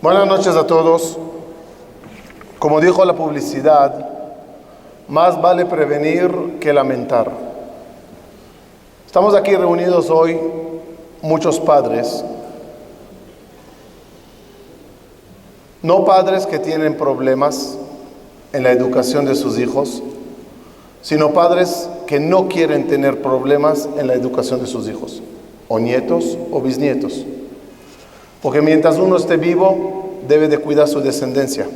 Buenas noches a todos. Como dijo la publicidad, más vale prevenir que lamentar. Estamos aquí reunidos hoy muchos padres, no padres que tienen problemas en la educación de sus hijos, sino padres que no quieren tener problemas en la educación de sus hijos, o nietos o bisnietos. Porque mientras uno esté vivo, debe de cuidar su descendencia.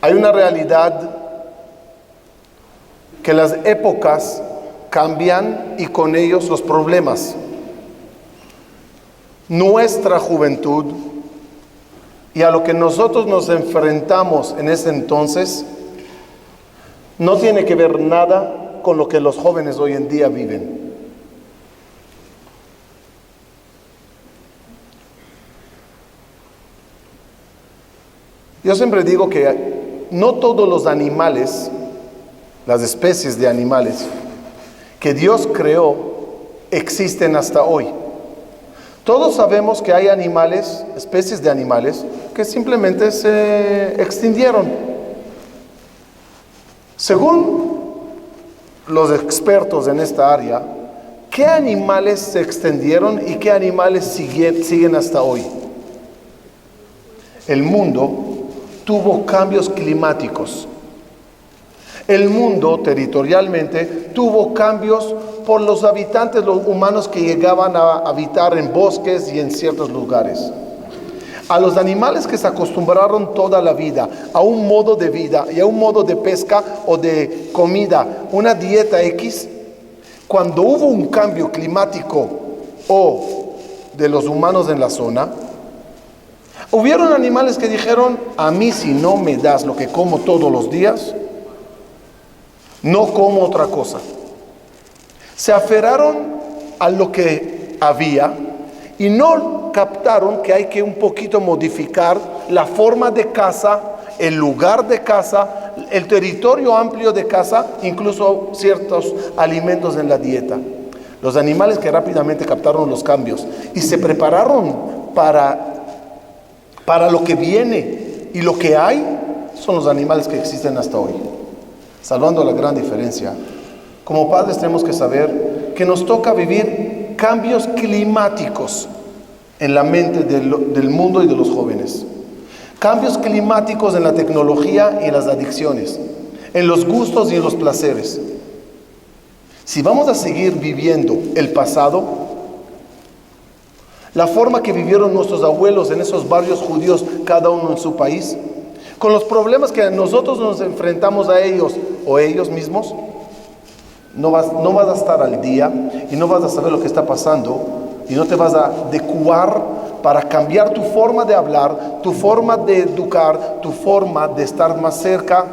Hay una realidad que las épocas cambian y con ellos los problemas. Nuestra juventud y a lo que nosotros nos enfrentamos en ese entonces no tiene que ver nada con lo que los jóvenes hoy en día viven. Yo siempre digo que no todos los animales, las especies de animales que Dios creó, existen hasta hoy. Todos sabemos que hay animales, especies de animales, que simplemente se extinguieron. Según los expertos en esta área, ¿qué animales se extendieron y qué animales siguen hasta hoy? El mundo tuvo cambios climáticos. El mundo territorialmente tuvo cambios por los habitantes, los humanos que llegaban a habitar en bosques y en ciertos lugares. A los animales que se acostumbraron toda la vida a un modo de vida y a un modo de pesca o de comida, una dieta X, cuando hubo un cambio climático o de los humanos en la zona, hubieron animales que dijeron: a mí si no me das lo que como todos los días, no como otra cosa. Se aferraron a lo que había y no captaron que hay que un poquito modificar la forma de caza, el lugar de caza, el territorio amplio de caza, incluso ciertos alimentos en la dieta. Los animales que rápidamente captaron los cambios y se prepararon para lo que viene y lo que hay, son los animales que existen hasta hoy. Salvando la gran diferencia, como padres tenemos que saber que nos toca vivir cambios climáticos en la mente del mundo y de los jóvenes. Cambios climáticos en la tecnología y en las adicciones, en los gustos y en los placeres. Si vamos a seguir viviendo el pasado, la forma que vivieron nuestros abuelos en esos barrios judíos, cada uno en su país, con los problemas que nosotros nos enfrentamos a ellos o ellos mismos, no vas a estar al día y no vas a saber lo que está pasando y no te vas a adecuar para cambiar tu forma de hablar, tu forma de educar, tu forma de estar más cerca.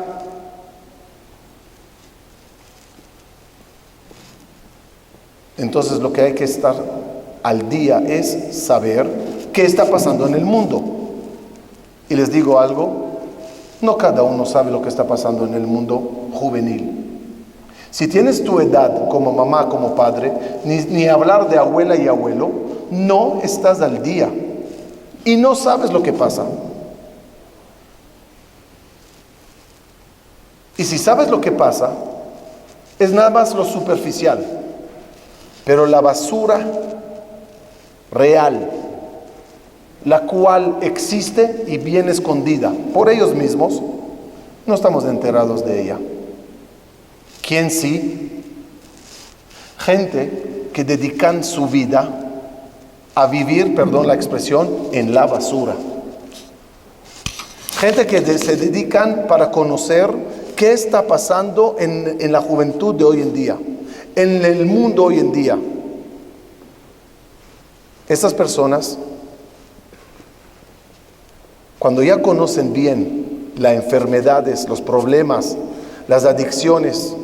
Entonces lo que hay que estar al día es saber qué está pasando en el mundo. Y les digo algo, no cada uno sabe lo que está pasando en el mundo juvenil. Si tienes tu edad como mamá, como padre, ni hablar de abuela y abuelo, no estás al día y no sabes lo que pasa. Y si sabes lo que pasa, es nada más lo superficial, pero la basura real, la cual existe y viene escondida por ellos mismos, no estamos enterados de ella. ¿Quién sí? Gente que dedican su vida a vivir, perdón la expresión, en la basura. Gente que se dedican para conocer qué está pasando en la juventud de hoy en día, en el mundo hoy en día. Estas personas, cuando ya conocen bien las enfermedades, los problemas, las adicciones,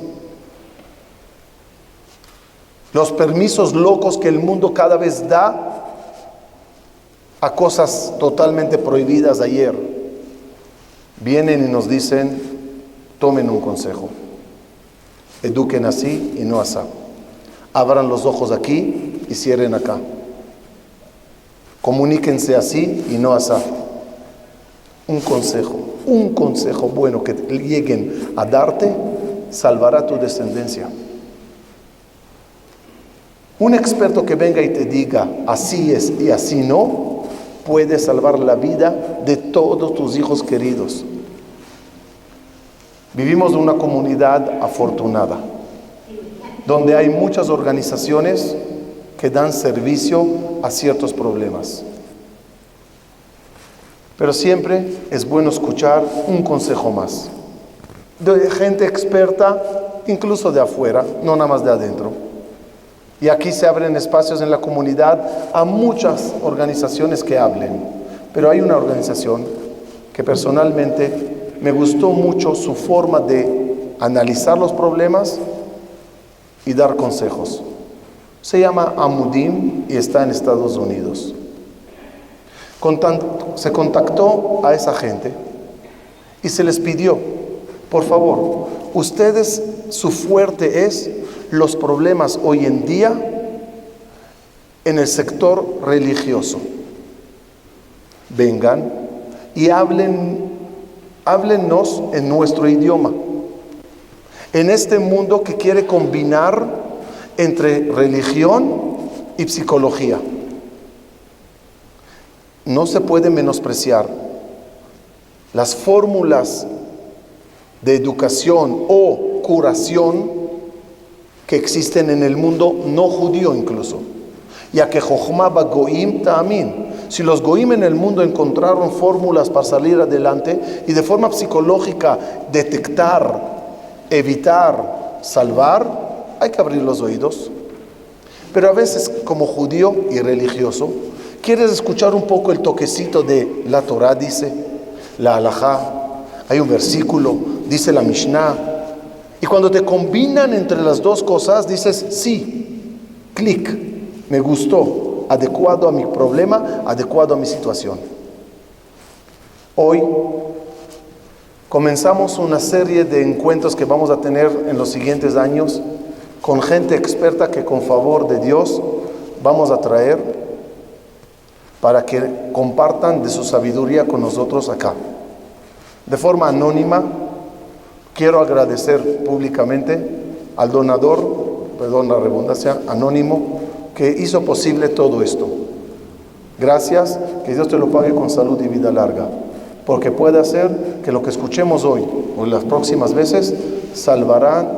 los permisos locos que el mundo cada vez da a cosas totalmente prohibidas ayer, vienen y nos dicen: tomen un consejo, eduquen así y no así, abran los ojos aquí y cierren acá. Comuníquense así y no así. Un consejo bueno que lleguen a darte, salvará tu descendencia. Un experto que venga y te diga, así es y así no, puede salvar la vida de todos tus hijos queridos. Vivimos en una comunidad afortunada, donde hay muchas organizaciones que dan servicio a ciertos problemas. Pero siempre es bueno escuchar un consejo más, de gente experta, incluso de afuera, no nada más de adentro. Y aquí se abren espacios en la comunidad a muchas organizaciones que hablen. Pero hay una organización que personalmente me gustó mucho su forma de analizar los problemas y dar consejos. Se llama Amudim y está en Estados Unidos. Se contactó a esa gente y se les pidió, por favor, ustedes, su fuerte es los problemas hoy en día en el sector religioso. Vengan y háblennos en nuestro idioma. En este mundo que quiere combinar entre religión y psicología. No se puede menospreciar las fórmulas de educación o curación que existen en el mundo no judío incluso. Ya que Jochma ba goim ta'amin. Si los goim en el mundo encontraron fórmulas para salir adelante y de forma psicológica detectar, evitar, salvar, hay que abrir los oídos. Pero a veces como judío y religioso, quieres escuchar un poco el toquecito de la Torah, dice, la halajá, hay un versículo, dice la Mishnah. Y cuando te combinan entre las dos cosas, dices, sí, clic, me gustó, adecuado a mi problema, adecuado a mi situación. Hoy comenzamos una serie de encuentros que vamos a tener en los siguientes años con gente experta que con favor de Dios vamos a traer para que compartan de su sabiduría con nosotros acá. De forma anónima, quiero agradecer públicamente al donador, perdón la redundancia, anónimo, que hizo posible todo esto. Gracias, que Dios te lo pague con salud y vida larga, porque puede hacer que lo que escuchemos hoy o las próximas veces salvarán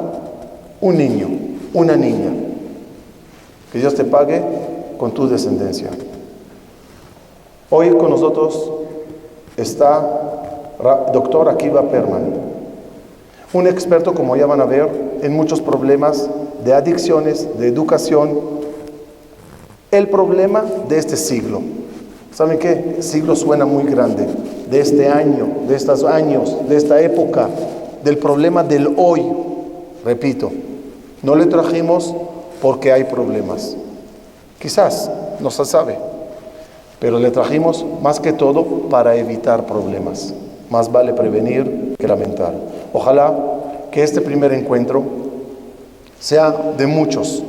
un niño, una niña. Que Dios te pague con tu descendencia. Hoy con nosotros está doctor Akiva Perlman, un experto, como ya van a ver, en muchos problemas de adicciones, de educación. El problema de este siglo. ¿Saben qué? El siglo suena muy grande. De este año, de estos años, de esta época, del problema del hoy. Repito, no le trajimos porque hay problemas. Quizás, no se sabe. Pero le trajimos más que todo para evitar problemas. Más vale prevenir que lamentar. Ojalá que este primer encuentro sea de muchos,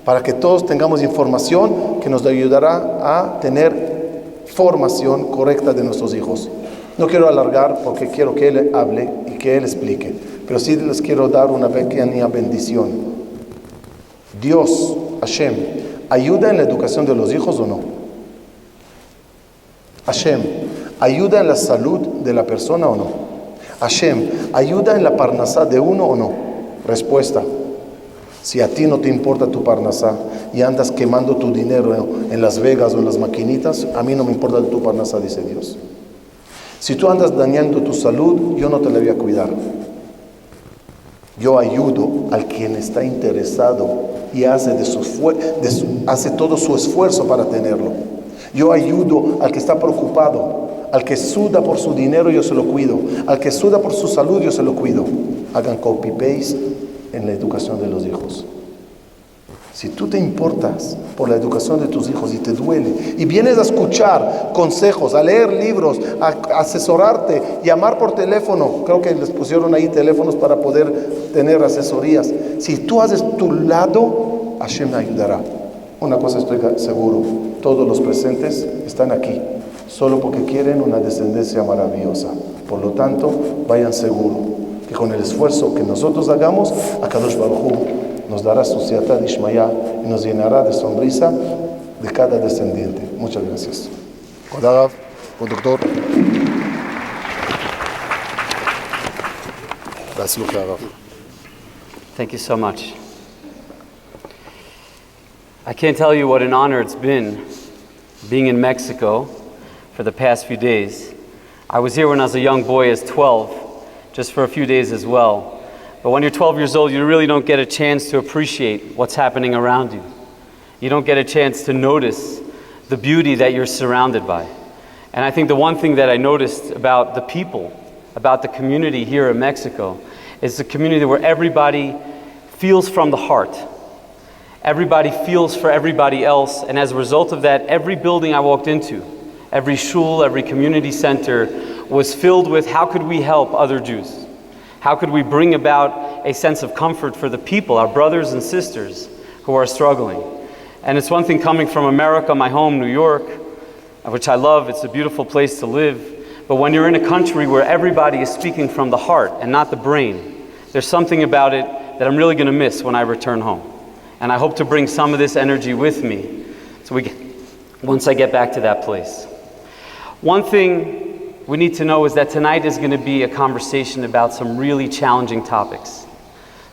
para que todos tengamos información que nos ayudará a tener formación correcta de nuestros hijos. No quiero alargar porque quiero que él hable y que él explique, pero sí les quiero dar una pequeña bendición. Dios, Hashem, ¿ayuda en la educación de los hijos o no? Hashem, ¿ayuda en la salud de la persona o no? Hashem, ¿ayuda en la parnasá de uno o no? Respuesta: si a ti no te importa tu parnasá y andas quemando tu dinero en Las Vegas o en las maquinitas, a mí no me importa tu parnasá, dice Dios. Si tú andas dañando tu salud, yo no te la voy a cuidar. Yo ayudo al quien está interesado y hace todo su esfuerzo para tenerlo. Yo ayudo al que está preocupado, al que suda por su dinero, yo se lo cuido. Al que suda por su salud, yo se lo cuido. Hagan copy-paste en la educación de los hijos. Si tú te importas por la educación de tus hijos y te duele, y vienes a escuchar consejos, a leer libros, a asesorarte, llamar por teléfono, creo que les pusieron ahí teléfonos para poder tener asesorías. Si tú haces tu lado, Hashem me ayudará. Una cosa estoy seguro, todos los presentes están aquí, solo porque quieren una descendencia maravillosa. Por lo tanto, vayan seguros que con el esfuerzo que nosotros hagamos, Akadosh Baruj Hu nos dará su siatá d'ishmaya y nos llenará de sonrisa de cada descendiente. Muchas gracias. Kodav, conductor. Thank you so much. I can't tell you what an honor it's been being in Mexico for the past few days. I was here when I was a young boy as 12, just for a few days as well. But when you're 12 years old, you really don't get a chance to appreciate what's happening around you. You don't get a chance to notice the beauty that you're surrounded by. And I think the one thing that I noticed about the people, about the community here in Mexico, is a community where everybody feels from the heart. Everybody feels for everybody else, and as a result of that, every building I walked into, every shul, every community center was filled with how could we help other Jews? How could we bring about a sense of comfort for the people, our brothers and sisters who are struggling? And it's one thing coming from America, my home, New York, which I love, it's a beautiful place to live. But when you're in a country where everybody is speaking from the heart and not the brain, there's something about it that I'm really going to miss when I return home. And I hope to bring some of this energy with me once I get back to that place. One thing we need to know is that tonight is going to be a conversation about some really challenging topics.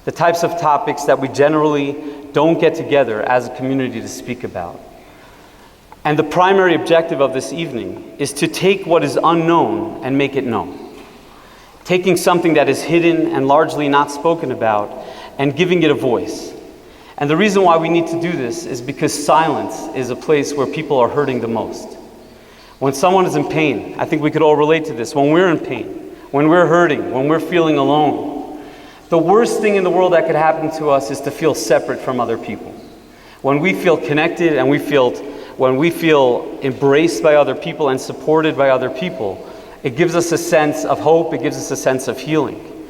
The types of topics that we generally don't get together as a community to speak about. And the primary objective of this evening is to take what is unknown and make it known. Taking something that is hidden and largely not spoken about and giving it a voice. And the reason why we need to do this is because silence is a place where people are hurting the most. When someone is in pain, I think we could all relate to this. When we're in pain, when we're hurting, when we're feeling alone, the worst thing in the world that could happen to us is to feel separate from other people. When we feel connected and when we feel embraced by other people and supported by other people, it gives us a sense of hope, it gives us a sense of healing.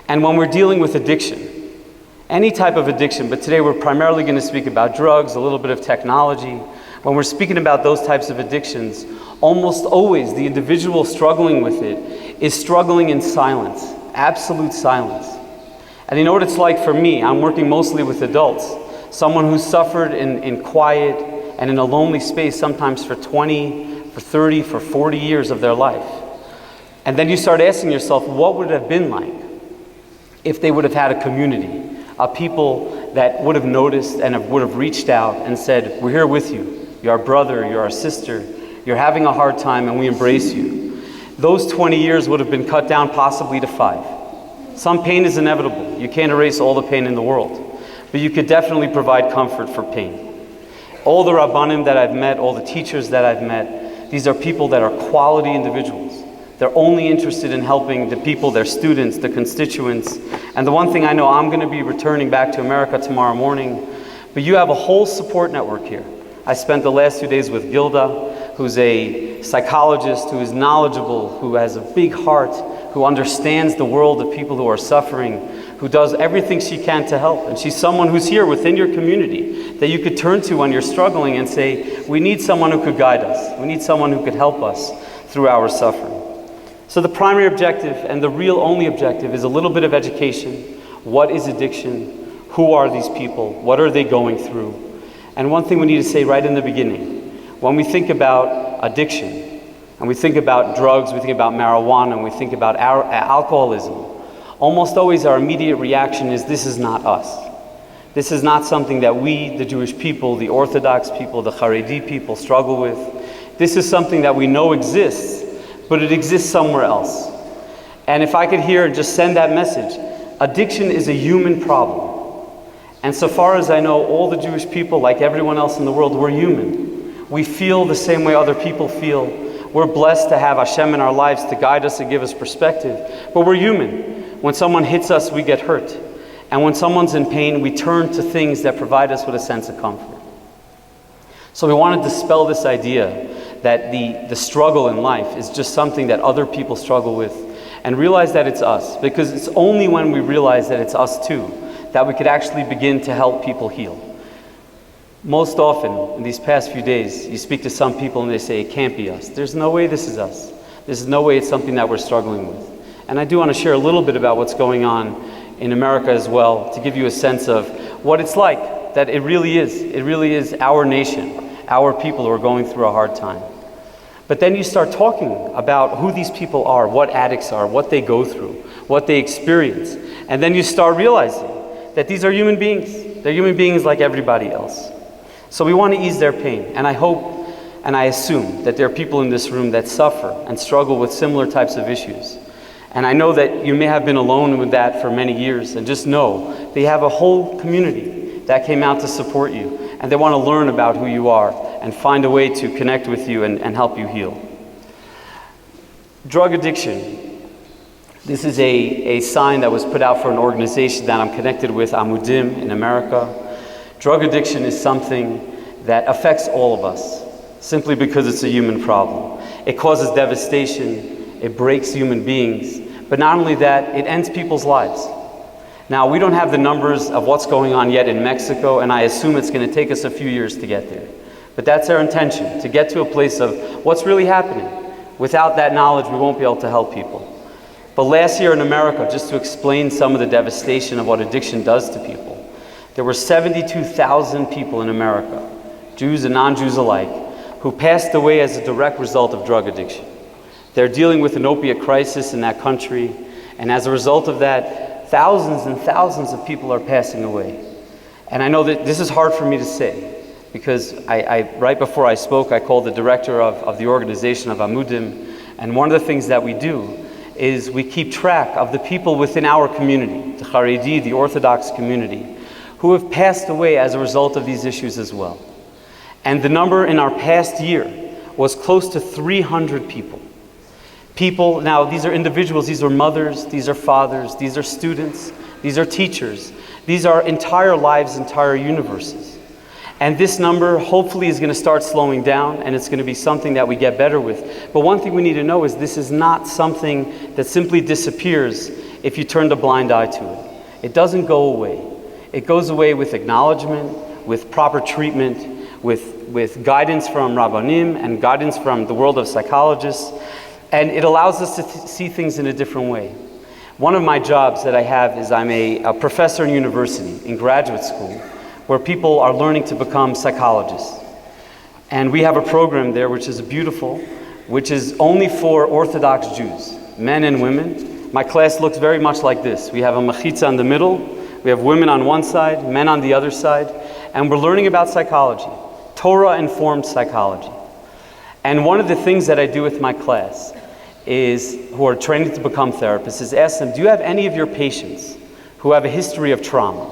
And when we're dealing with addiction, any type of addiction, but today we're primarily going to speak about drugs, a little bit of technology. When we're speaking about those types of addictions, almost always the individual struggling with it is struggling in silence, absolute silence. And you know what it's like for me? I'm working mostly with adults. Someone who's suffered in quiet and in a lonely space sometimes for 20, for 30, for 40 years of their life. And then you start asking yourself, what would it have been like if they would have had a community? People that would have noticed and would have reached out and said, we're here with you. You're our brother, you're our sister. You're having a hard time and we embrace you. Those 20 years would have been cut down possibly to 5. Some pain is inevitable. You can't erase all the pain in the world. But you could definitely provide comfort for pain. All the Rabbanim that I've met, all the teachers that I've met, these are people that are quality individuals. They're only interested in helping the people, their students, the constituents. And the one thing I know, I'm going to be returning back to America tomorrow morning. But you have a whole support network here. I spent the last 2 days with Gilda, who's a psychologist, who is knowledgeable, who has a big heart, who understands the world of people who are suffering, who does everything she can to help. And she's someone who's here within your community that you could turn to when you're struggling and say, we need someone who could guide us. We need someone who could help us through our suffering. So the primary objective and the real only objective is a little bit of education. What is addiction? Who are these people? What are they going through? And one thing we need to say right in the beginning, when we think about addiction, and we think about drugs, we think about marijuana, and we think about alcoholism, almost always our immediate reaction is, this is not us. This is not something that we, the Jewish people, the Orthodox people, the Haredi people struggle with. This is something that we know exists, but it exists somewhere else. And if I could hear and just send that message, addiction is a human problem. And so far as I know, all the Jewish people, like everyone else in the world, we're human. We feel the same way other people feel. We're blessed to have Hashem in our lives to guide us and give us perspective. But we're human. When someone hits us, we get hurt. And when someone's in pain, we turn to things that provide us with a sense of comfort. So we want to dispel this idea that the struggle in life is just something that other people struggle with, and realize that it's us. Because it's only when we realize that it's us too that we could actually begin to help people heal. Most often, in these past few days, you speak to some people and they say, it can't be us. There's no way this is us. There's no way it's something that we're struggling with. And I do want to share a little bit about what's going on in America as well, to give you a sense of what it's like, that it really is our nation, our people who are going through a hard time. But then you start talking about who these people are, what addicts are, what they go through, what they experience. And then you start realizing that these are human beings. They're human beings like everybody else. So we want to ease their pain. And I hope and I assume that there are people in this room that suffer and struggle with similar types of issues. And I know that you may have been alone with that for many years, and just know they have a whole community that came out to support you, and they want to learn about who you are and find a way to connect with you and help you heal. Drug addiction. This is a sign that was put out for an organization that I'm connected with, Amudim in America. Drug addiction is something that affects all of us, simply because it's a human problem. It causes devastation, it breaks human beings, but not only that, it ends people's lives. Now, we don't have the numbers of what's going on yet in Mexico, and I assume it's going to take us a few years to get there. But that's our intention, to get to a place of what's really happening. Without that knowledge, we won't be able to help people. But last year in America, just to explain some of the devastation of what addiction does to people, there were 72,000 people in America, Jews and non-Jews alike, who passed away as a direct result of drug addiction. They're dealing with an opiate crisis in that country, and as a result of that, thousands and thousands of people are passing away. And I know that this is hard for me to say, because I right before I spoke, I called the director of the organization of Amudim, and one of the things that we do is we keep track of the people within our community, the Haredi, the Orthodox community, who have passed away as a result of these issues as well. And the number in our past year was close to 300 people. People, now these are individuals, these are mothers, these are fathers, these are students, these are teachers, these are entire lives, entire universes. And this number hopefully is going to start slowing down, and it's going to be something that we get better with. But one thing we need to know is this is not something that simply disappears if you turn a blind eye to it. It doesn't go away. It goes away with acknowledgement, with proper treatment, with guidance from Rabbanim and guidance from the world of psychologists. And it allows us to see things in a different way. One of my jobs that I have is I'm a professor in university, in graduate school, where people are learning to become psychologists. And we have a program there which is beautiful, which is only for Orthodox Jews, men and women. My class looks very much like this. We have a mechitza in the middle, we have women on one side, men on the other side, and we're learning about psychology, Torah-informed psychology. And one of the things that I do with my class is, who are training to become therapists, is ask them, do you have any of your patients who have a history of trauma,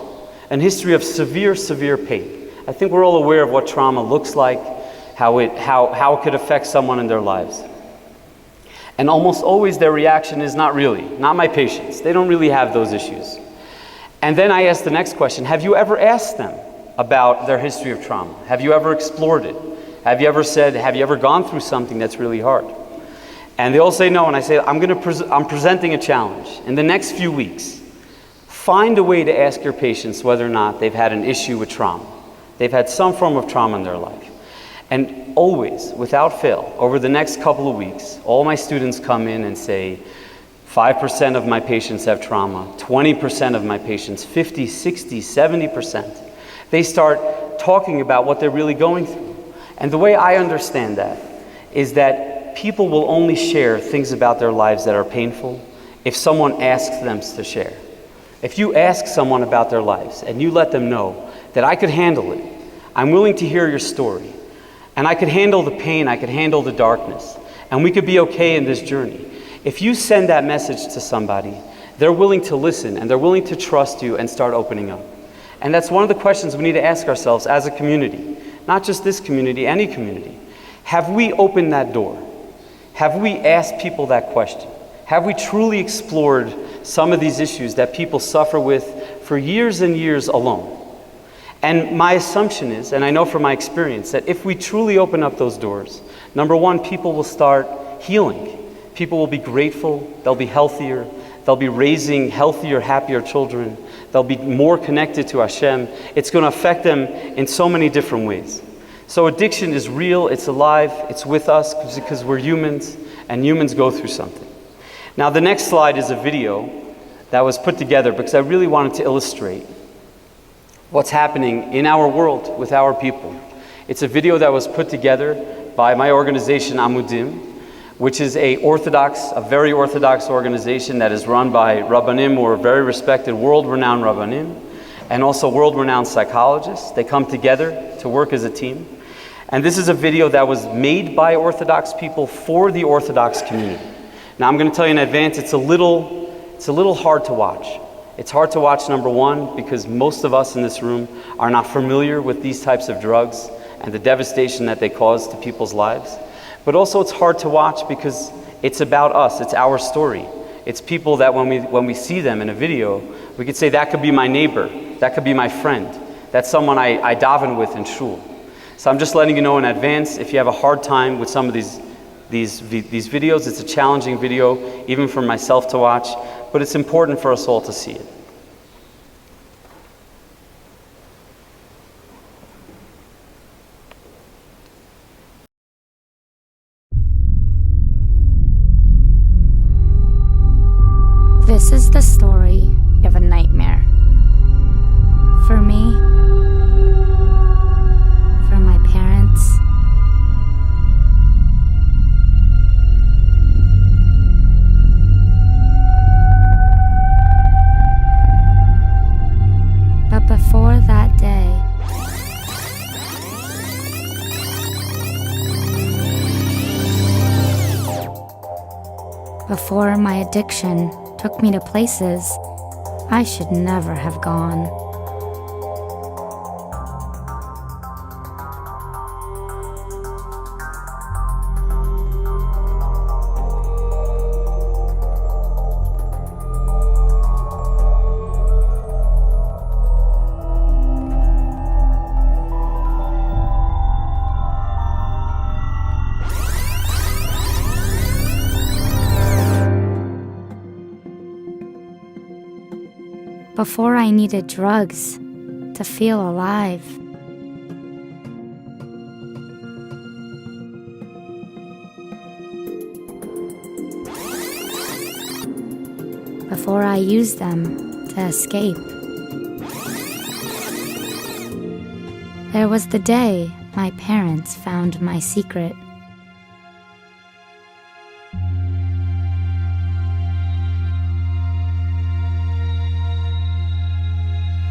a history of severe, severe pain? I think we're all aware of what trauma looks like, how it could affect someone in their lives. And almost always their reaction is not really, not my patients. They don't really have those issues. And then I ask the next question, have you ever asked them about their history of trauma? Have you ever explored it? Have you ever said, have you ever gone through something that's really hard? And they all say no, and I say, I'm presenting a challenge. In the next few weeks, find a way to ask your patients whether or not they've had an issue with trauma. They've had some form of trauma in their life. And always, without fail, over the next couple of weeks, all my students come in and say, 5% of my patients have trauma, 20% of my patients, 50, 60, 70%. They start talking about what they're really going through. And the way I understand that is that people will only share things about their lives that are painful if someone asks them to share. If you ask someone about their lives and you let them know that I could handle it, I'm willing to hear your story, and I could handle the pain, I could handle the darkness, and we could be okay in this journey. If you send that message to somebody, they're willing to listen and they're willing to trust you and start opening up. And that's one of the questions we need to ask ourselves as a community, not just this community, any community. Have we opened that door? Have we asked people that question? Have we truly explored some of these issues that people suffer with for years and years alone? And my assumption is, and I know from my experience, that if we truly open up those doors, number one, people will start healing. People will be grateful, they'll be healthier, they'll be raising healthier, happier children, They'll be more connected to Hashem. It's going to affect them in so many different ways. So addiction is real, it's alive, it's with us because we're humans, and humans go through something. Now the next slide is a video that was put together because I really wanted to illustrate what's happening in our world with our people. It's a video that was put together by my organization Amudim, which is a very orthodox organization that is run by Rabbanim, or very respected, world-renowned Rabbanim, and also world-renowned psychologists. They come together to work as a team. And this is a video that was made by Orthodox people for the Orthodox community. Now I'm going to tell you in advance, it's a little hard to watch. It's hard to watch, number one, because most of us in this room are not familiar with these types of drugs and the devastation that they cause to people's lives. But also it's hard to watch because it's about us, it's our story. It's people that when we see them in a video, we could say that could be my neighbor, that could be my friend, that's someone I daven with in shul. So I'm just letting you know in advance, if you have a hard time with some of these videos, it's a challenging video, even for myself to watch, but it's important for us all to see it. This is the story of a nightmare. For me, for my parents, but before that day, before my addiction took me to places I should never have gone. Before I needed drugs to feel alive. Before I used them to escape. There was the day my parents found my secret.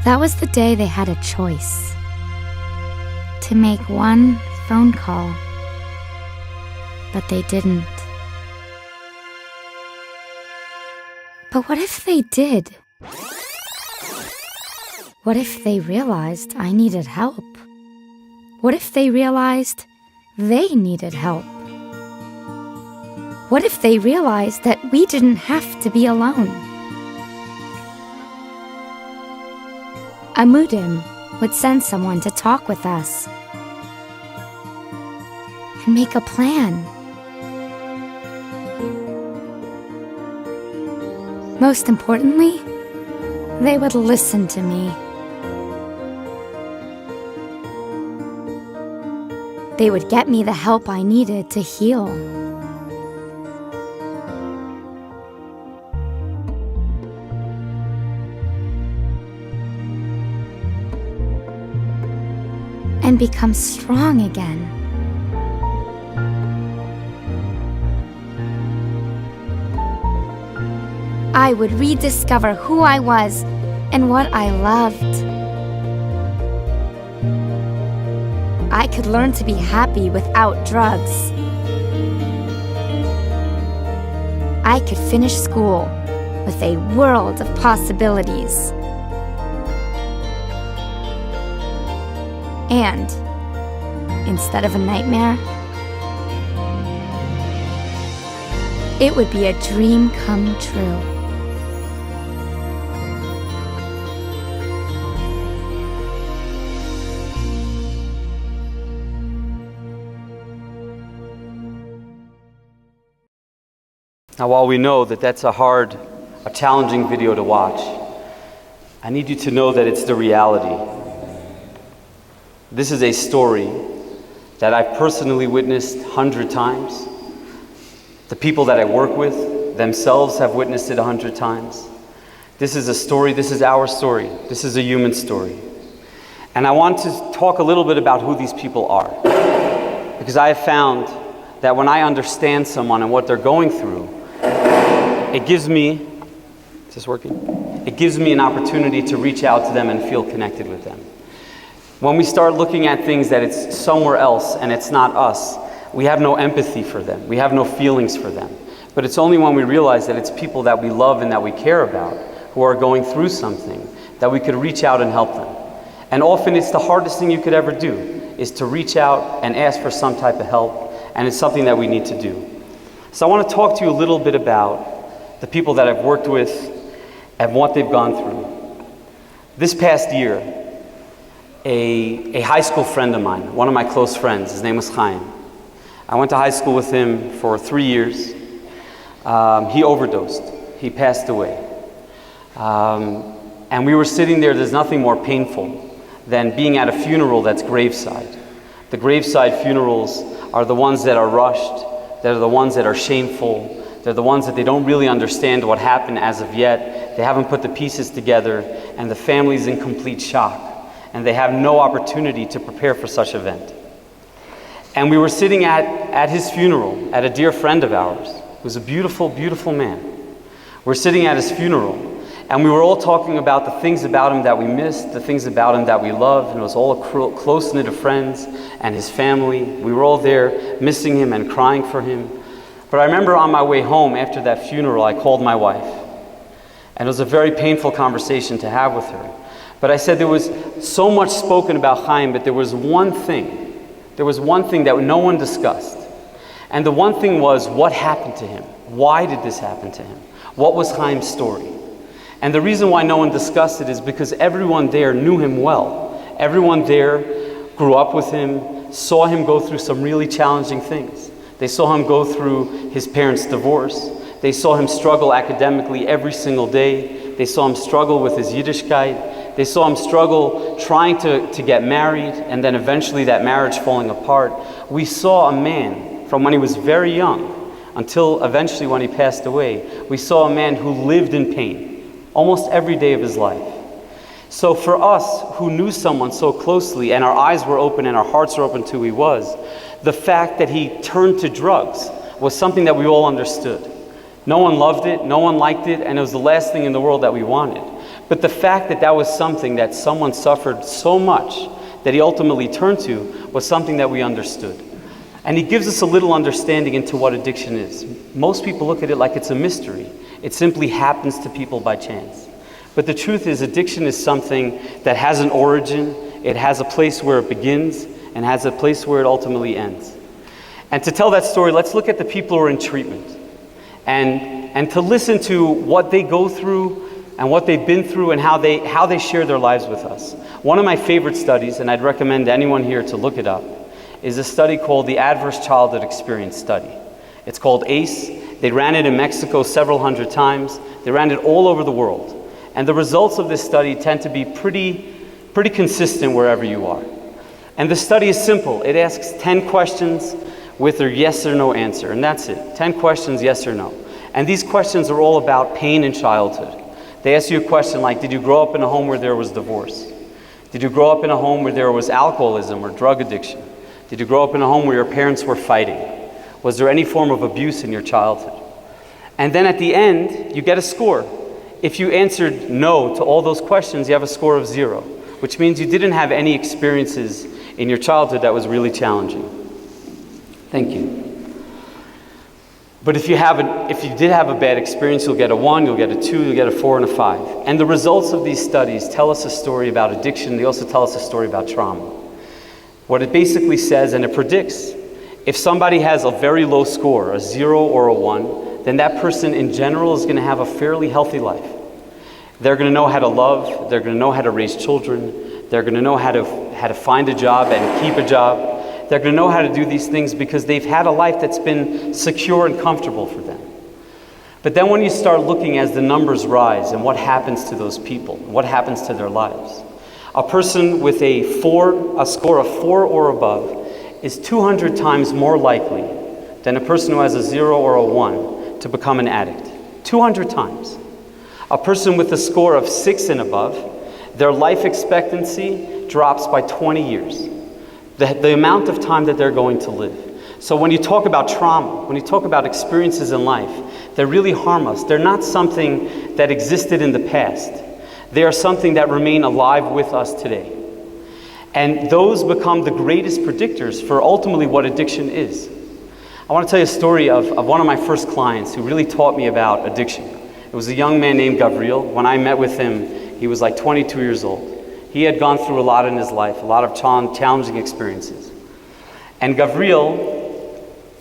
That was the day they had a choice to make one phone call, but they didn't. But what if they did? What if they realized I needed help? What if they realized they needed help? What if they realized that we didn't have to be alone? Amudim would send someone to talk with us and make a plan. Most importantly, they would listen to me. They would get me the help I needed to heal. And become strong again. I would rediscover who I was and what I loved. I could learn to be happy without drugs. I could finish school with a world of possibilities. And, instead of a nightmare, it would be a dream come true. Now, while we know that that's a challenging video to watch, I need you to know that it's the reality. This is a story that I've personally witnessed 100 times. The people that I work with themselves have witnessed it 100 times. This is a story, this is our story. This is a human story. And I want to talk a little bit about who these people are. Because I have found that when I understand someone and what they're going through, it gives me, is this working? It gives me an opportunity to reach out to them and feel connected with them. When we start looking at things that it's somewhere else and it's not us, we have no empathy for them. We have no feelings for them. But it's only when we realize that it's people that we love and that we care about who are going through something that we could reach out and help them. And often it's the hardest thing you could ever do, is to reach out and ask for some type of help, and it's something that we need to do. So I want to talk to you a little bit about the people that I've worked with and what they've gone through. This past year, a high school friend of mine, one of my close friends, his name was Chaim. I went to high school with him for 3 years. He overdosed. He passed away. And we were sitting there. There's nothing more painful than being at a funeral that's graveside. The graveside funerals are the ones that are rushed. They're the ones that are shameful. They're the ones that they don't really understand what happened as of yet. They haven't put the pieces together, and the family's in complete shock. And they have no opportunity to prepare for such an event. And we were sitting at his funeral, at a dear friend of ours, who was a beautiful, beautiful man. We're sitting at his funeral, and we were all talking about the things about him that we missed, the things about him that we loved, and it was all a close-knit of friends and his family. We were all there missing him and crying for him. But I remember on my way home after that funeral, I called my wife. And it was a very painful conversation to have with her. But I said there was so much spoken about Chaim, but there was one thing that no one discussed. And the one thing was, what happened to him? Why did this happen to him? What was Chaim's story? And the reason why no one discussed it is because everyone there knew him well. Everyone there grew up with him, saw him go through some really challenging things. They saw him go through his parents' divorce. They saw him struggle academically every single day. They saw him struggle with his Yiddishkeit. They saw him struggle trying to get married, and then eventually that marriage falling apart. We saw a man from when he was very young until eventually when he passed away. We saw a man who lived in pain almost every day of his life. So for us who knew someone so closely and our eyes were open and our hearts were open to who he was, the fact that he turned to drugs was something that we all understood. No one loved it, no one liked it, and it was the last thing in the world that we wanted. But the fact that that was something that someone suffered so much that he ultimately turned to was something that we understood. And he gives us a little understanding into what addiction is. Most people look at it like it's a mystery. It simply happens to people by chance. But the truth is, addiction is something that has an origin, it has a place where it begins, and has a place where it ultimately ends. And to tell that story, let's look at the people who are in treatment. And to listen to what they go through and what they've been through and how they share their lives with us. One of my favorite studies, and I'd recommend anyone here to look it up, is a study called the Adverse Childhood Experience Study. It's called ACE. They ran it in Mexico several hundred times. They ran it all over the world. And the results of this study tend to be pretty consistent wherever you are. And the study is simple. It asks 10 questions with a yes or no answer, and that's it. 10 questions, yes or no. And these questions are all about pain in childhood. They ask you a question like, did you grow up in a home where there was divorce? Did you grow up in a home where there was alcoholism or drug addiction? Did you grow up in a home where your parents were fighting? Was there any form of abuse in your childhood? And then at the end, you get a score. If you answered no to all those questions, you have a score of 0, which means you didn't have any experiences in your childhood that was really challenging. Thank you. But if you did have a bad experience, you'll get a 1, you'll get a 2, you'll get a 4, and a 5. And the results of these studies tell us a story about addiction. They also tell us a story about trauma. What it basically says, and it predicts, if somebody has a very low score, a 0 or a 1, then that person in general is going to have a fairly healthy life. They're going to know how to love, they're going to know how to raise children, they're going to know how to find a job and keep a job. They're going to know how to do these things because they've had a life that's been secure and comfortable for them. But then when you start looking as the numbers rise and what happens to those people, what happens to their lives, a person with a score of 4 or above is 200 times more likely than a person who has a 0 or a 1 to become an addict. 200 times. A person with a score of 6 and above, their life expectancy drops by 20 years. The amount of time that they're going to live. So when you talk about trauma, when you talk about experiences in life that really harm us, they're not something that existed in the past. They are something that remain alive with us today. And those become the greatest predictors for ultimately what addiction is. I want to tell you a story of one of my first clients who really taught me about addiction. It was a young man named Gabriel. When I met with him, he was like 22 years old. He had gone through a lot in his life, a lot of challenging experiences. And Gabriel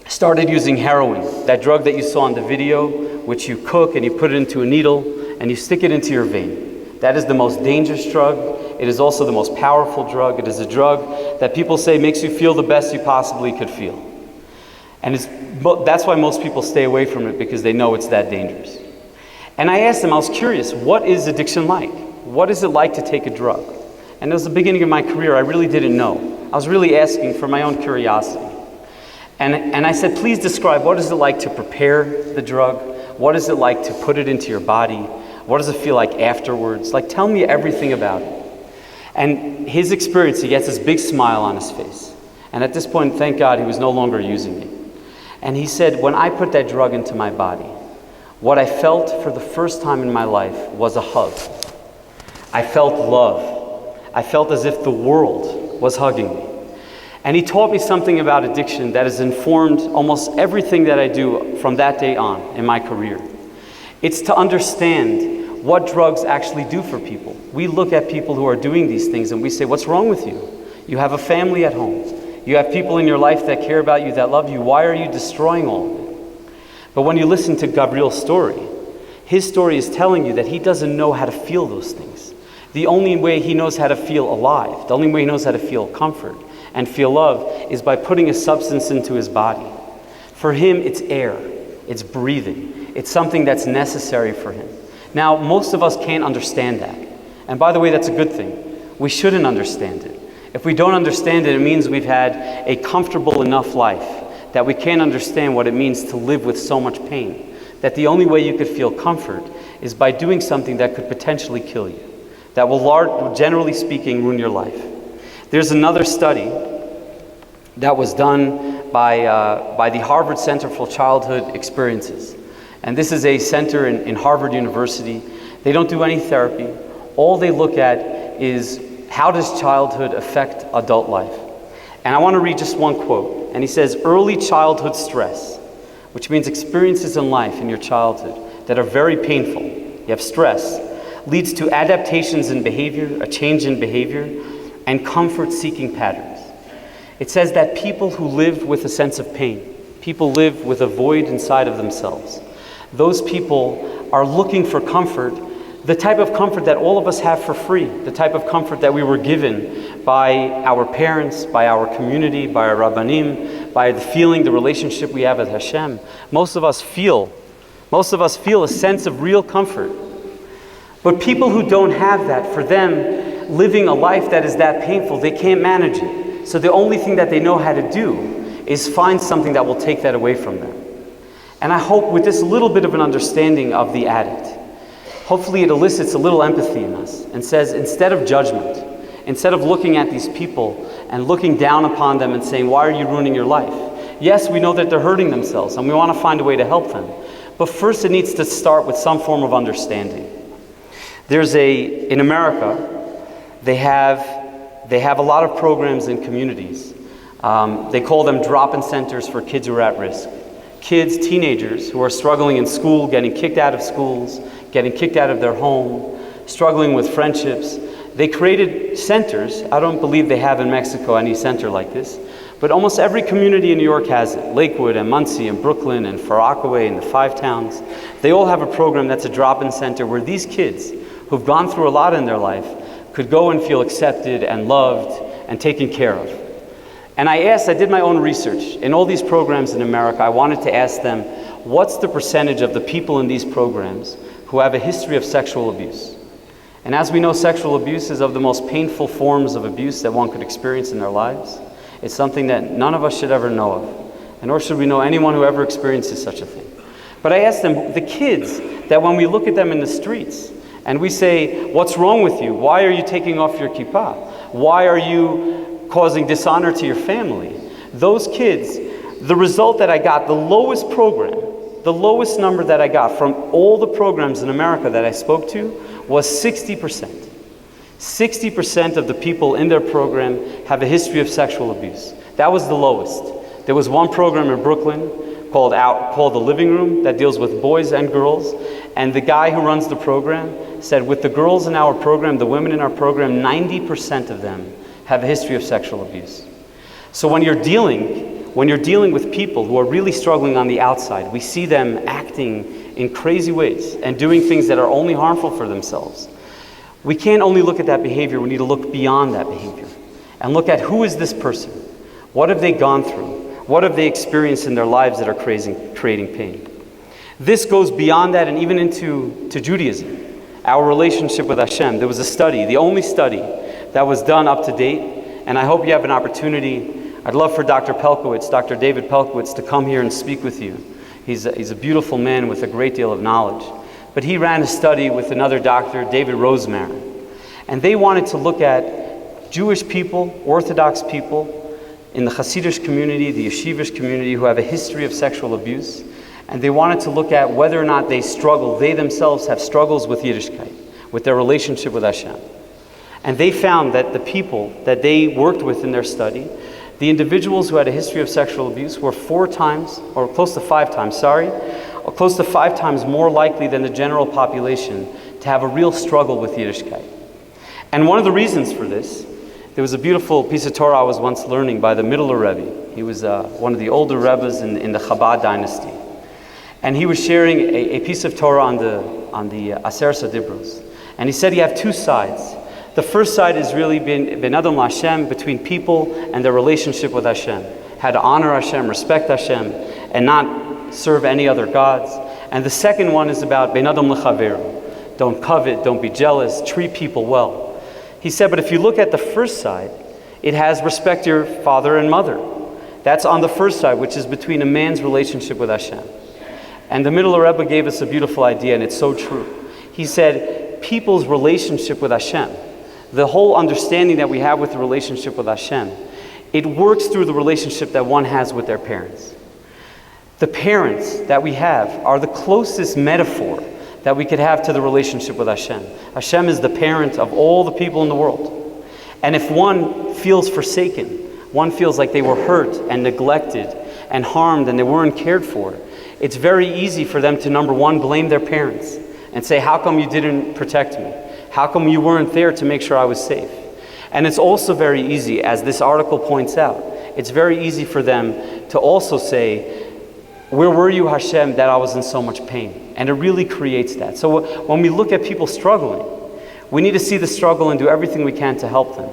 started using heroin, that drug that you saw in the video, which you cook and you put it into a needle and you stick it into your vein. That is the most dangerous drug. It is also the most powerful drug. It is a drug that people say makes you feel the best you possibly could feel. And that's why most people stay away from it, because they know it's that dangerous. And I asked him, I was curious, what is addiction like? What is it like to take a drug? And it was the beginning of my career. I really didn't know. I was really asking for my own curiosity. And I said, please describe, what is it like to prepare the drug? What is it like to put it into your body? What does it feel like afterwards? Like, tell me everything about it. And his experience, he gets this big smile on his face. And at this point, thank God, he was no longer using it. And he said, when I put that drug into my body, what I felt for the first time in my life was a hug. I felt love. I felt as if the world was hugging me. And he taught me something about addiction that has informed almost everything that I do from that day on in my career. It's to understand what drugs actually do for people. We look at people who are doing these things and we say, what's wrong with you? You have a family at home. You have people in your life that care about you, that love you. Why are you destroying all of it? But when you listen to Gabriel's story, his story is telling you that he doesn't know how to feel those things. The only way he knows how to feel alive, the only way he knows how to feel comfort and feel love is by putting a substance into his body. For him, it's air, it's breathing, it's something that's necessary for him. Now, most of us can't understand that. And by the way, that's a good thing. We shouldn't understand it. If we don't understand it, it means we've had a comfortable enough life that we can't understand what it means to live with so much pain, that the only way you could feel comfort is by doing something that could potentially kill you, that will, generally speaking, ruin your life. There's another study that was done by the Harvard Center for Childhood Experiences. And this is a center in Harvard University. They don't do any therapy. All they look at is, how does childhood affect adult life? And I want to read just one quote. And he says, early childhood stress, which means experiences in life in your childhood that are very painful, you have stress, leads to adaptations in behavior, a change in behavior, and comfort-seeking patterns. It says that people who live with a sense of pain, people live with a void inside of themselves, those people are looking for comfort, the type of comfort that all of us have for free, the type of comfort that we were given by our parents, by our community, by our rabbanim, by the feeling, the relationship we have with Hashem. Most of us feel a sense of real comfort. But people who don't have that, for them, living a life that is that painful, they can't manage it. So the only thing that they know how to do is find something that will take that away from them. And I hope with this little bit of an understanding of the addict, hopefully it elicits a little empathy in us and says, instead of judgment, instead of looking at these people and looking down upon them and saying, why are you ruining your life? Yes, we know that they're hurting themselves and we want to find a way to help them. But first it needs to start with some form of understanding. In America, they have a lot of programs in communities. They call them drop-in centers for kids who are at risk. Kids, teenagers who are struggling in school, getting kicked out of schools, getting kicked out of their home, struggling with friendships. They created centers. I don't believe they have in Mexico any center like this, but almost every community in New York has it. Lakewood and Muncie and Brooklyn and Far Rockaway and the Five Towns. They all have a program that's a drop-in center where these kids who've gone through a lot in their life could go and feel accepted and loved and taken care of. And I did my own research. In all these programs in America, I wanted to ask them, what's the percentage of the people in these programs who have a history of sexual abuse? And as we know, sexual abuse is of the most painful forms of abuse that one could experience in their lives. It's something that none of us should ever know of, and nor should we know anyone who ever experiences such a thing. But I asked them, the kids, that when we look at them in the streets, and we say, what's wrong with you? Why are you taking off your kippah? Why are you causing dishonor to your family? Those kids, the result that I got, the lowest program, the lowest number that I got from all the programs in America that I spoke to was 60%. 60% of the people in their program have a history of sexual abuse. That was the lowest. There was one program in Brooklyn called The Living Room that deals with boys and girls. And the guy who runs the program said, with the girls in our program, the women in our program, 90% of them have a history of sexual abuse. So when you're dealing with people who are really struggling on the outside, we see them acting in crazy ways and doing things that are only harmful for themselves. We can't only look at that behavior, we need to look beyond that behavior and look at who is this person? What have they gone through? What have they experienced in their lives that are creating pain? This goes beyond that and even into Judaism, our relationship with Hashem. There was a study, the only study that was done up to date, and I hope you have an opportunity. I'd love for Dr. David Pelkowitz, to come here and speak with you. He's a beautiful man with a great deal of knowledge. But he ran a study with another doctor, David Rosemary. And they wanted to look at Jewish people, Orthodox people, in the Hasidic community, the Yeshivish community, who have a history of sexual abuse. And they wanted to look at whether or not they themselves have struggles with Yiddishkeit, with their relationship with Hashem. And they found that the people that they worked with in their study, the individuals who had a history of sexual abuse were close to five times more likely than the general population to have a real struggle with Yiddishkeit. And one of the reasons for this, there was a beautiful piece of Torah I was once learning by the Middler Rebbe. He was one of the older Rebbes in the Chabad dynasty. And he was sharing a piece of Torah on the Aser Sadibros. And he said you have two sides. The first side is really ben Adam LaHashem, between people and their relationship with Hashem. How to honor Hashem, respect Hashem, and not serve any other gods. And the second one is about ben Adam l'chaveru. Don't covet, don't be jealous, treat people well. He said, but if you look at the first side, it has respect your father and mother. That's on the first side, which is between a man's relationship with Hashem. And the Middle Rebbe gave us a beautiful idea, and it's so true. He said, people's relationship with Hashem, the whole understanding that we have with the relationship with Hashem, it works through the relationship that one has with their parents. The parents that we have are the closest metaphor that we could have to the relationship with Hashem. Hashem is the parent of all the people in the world. And if one feels forsaken, one feels like they were hurt and neglected and harmed and they weren't cared for, it's very easy for them to, number one, blame their parents and say, how come you didn't protect me? How come you weren't there to make sure I was safe? And it's also very easy, as this article points out, it's very easy for them to also say, where were you, Hashem, that I was in so much pain? And it really creates that. So when we look at people struggling, we need to see the struggle and do everything we can to help them.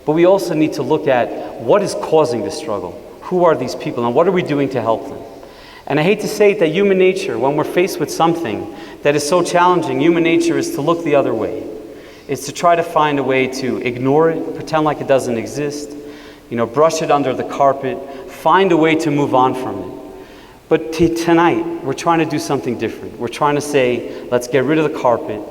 But we also need to look at what is causing the struggle. Who are these people and what are we doing to help them? And I hate to say it, that human nature, when we're faced with something that is so challenging, human nature is to look the other way. It's to try to find a way to ignore it, pretend like it doesn't exist, brush it under the carpet, find a way to move on from it. But tonight, we're trying to do something different. We're trying to say, let's get rid of the carpet,